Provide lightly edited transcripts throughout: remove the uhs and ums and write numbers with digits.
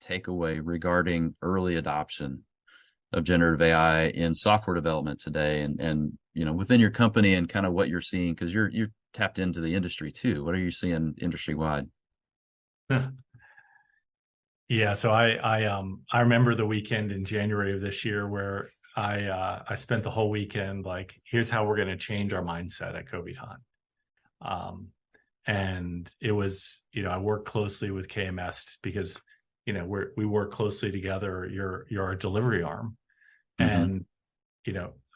takeaway regarding early adoption of generative AI in software development today, and within your company and kind of what you're seeing, because you're tapped into the industry too. What are you seeing industry wide? Yeah, so I remember the weekend in January of this year where I spent the whole weekend like, here's how we're going to change our mindset at Kobiton. And it was, I work closely with KMS because, we work closely together. You're our delivery arm. Mm-hmm. And,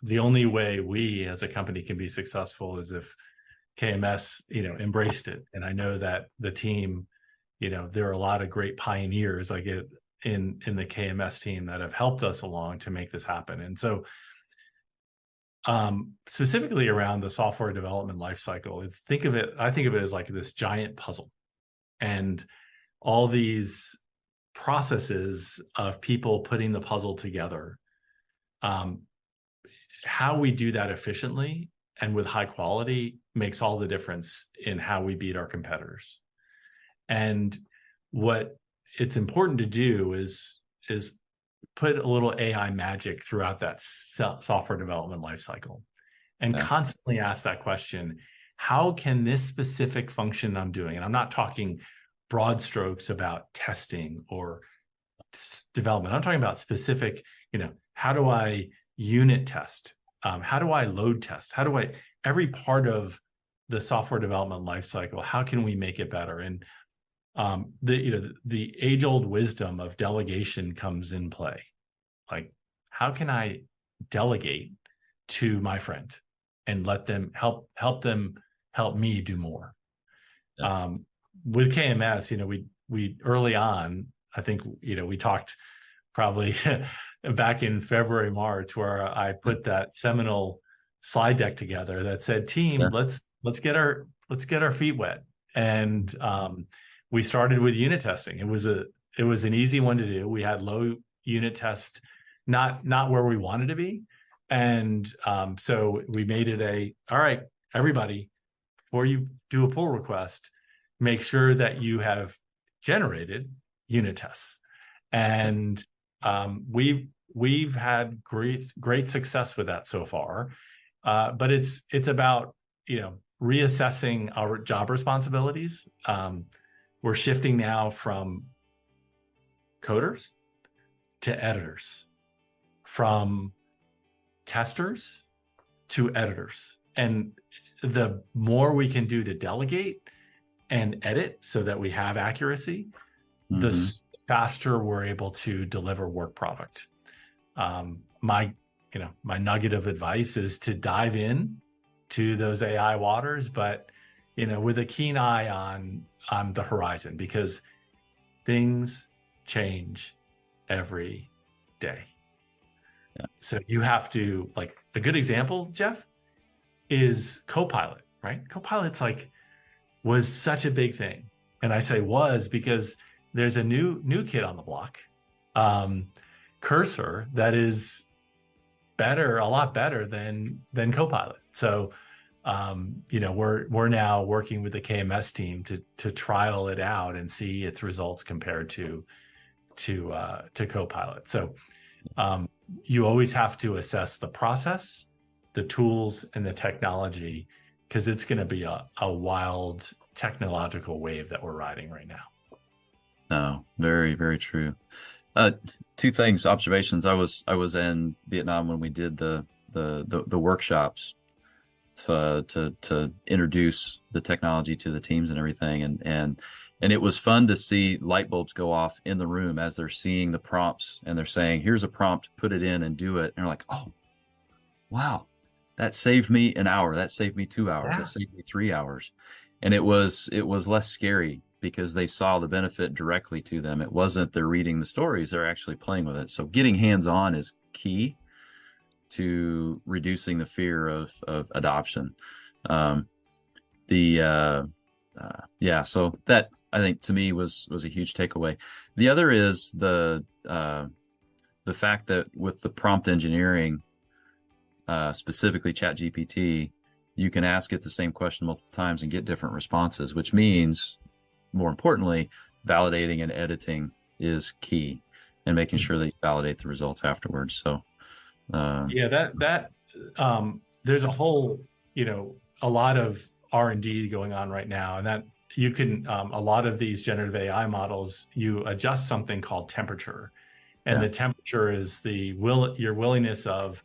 the only way we as a company can be successful is if KMS, embraced it. And I know that the team, there are a lot of great pioneers like it in the KMS team that have helped us along to make this happen. And so specifically around the software development lifecycle, I think of it as like this giant puzzle, and all these processes of people putting the puzzle together. How we do that efficiently and with high quality makes all the difference in how we beat our competitors. And what it's important to do is put a little AI magic throughout that software development lifecycle, and constantly ask that question: how can this specific function I'm doing, and I'm not talking broad strokes about testing or development, I'm talking about specific, how do I unit test? How do I load test? Every part of the software development lifecycle, how can we make it better? And the age-old wisdom of delegation comes in play. Like, how can I delegate to my friend and let them help me do more? Yeah. With KMS, we early on, I think, we talked probably back in February, March, where I put that seminal slide deck together that said, team, let's get our feet wet. And we started with unit testing. It was an easy one to do. We had low unit test, not where we wanted to be. And so we made it all right, everybody, before you do a pull request, make sure that you have generated unit tests. And we've had great success with that so far. But it's about, reassessing our job responsibilities. We're shifting now from coders to editors, from testers to editors. And the more we can do to delegate and edit so that we have accuracy, the faster we're able to deliver work product. My nugget of advice is to dive in to those AI waters, but with a keen eye on the horizon, because things change every day. Yeah. So you have to, like, a good example, Jeff, is Copilot, right? Copilot's was such a big thing. And I say was because there's a new kid on the block, Cursor, that is a lot better than Copilot. So we're now working with the KMS team to trial it out and see its results compared to Copilot. So you always have to assess the process, the tools, and the technology, because it's going to be a wild technological wave that we're riding right now. No, very, very true. Two things, observations. I was in Vietnam when we did the workshops to introduce the technology to the teams and everything, and it was fun to see light bulbs go off in the room as they're seeing the prompts, and they're saying, "Here's a prompt, put it in and do it." And they're like, "Oh, wow, that saved me an hour. That saved me 2 hours. Yeah. That saved me 3 hours." And it was less scary because they saw the benefit directly to them. It wasn't they're reading the stories, they're actually playing with it. So getting hands-on is key to reducing the fear of adoption. So that, I think, to me was a huge takeaway. The other is the fact that with the prompt engineering, specifically ChatGPT, you can ask it the same question multiple times and get different responses, which means, more importantly, validating and editing is key, and making sure that you validate the results afterwards. So, Yeah, there's a whole, a lot of R&D going on right now, and that you can, a lot of these generative AI models, you adjust something called temperature, and yeah, the temperature is your willingness of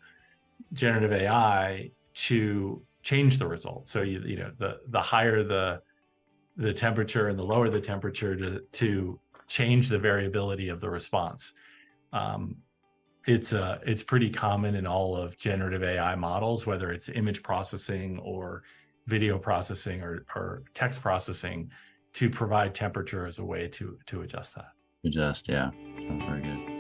generative AI to change the result. So the higher the temperature and the lower the temperature to change the variability of the response. Um, it's pretty common in all of generative AI models, whether it's image processing or video processing or text processing, to provide temperature as a way to adjust that. adjust. Yeah, very good.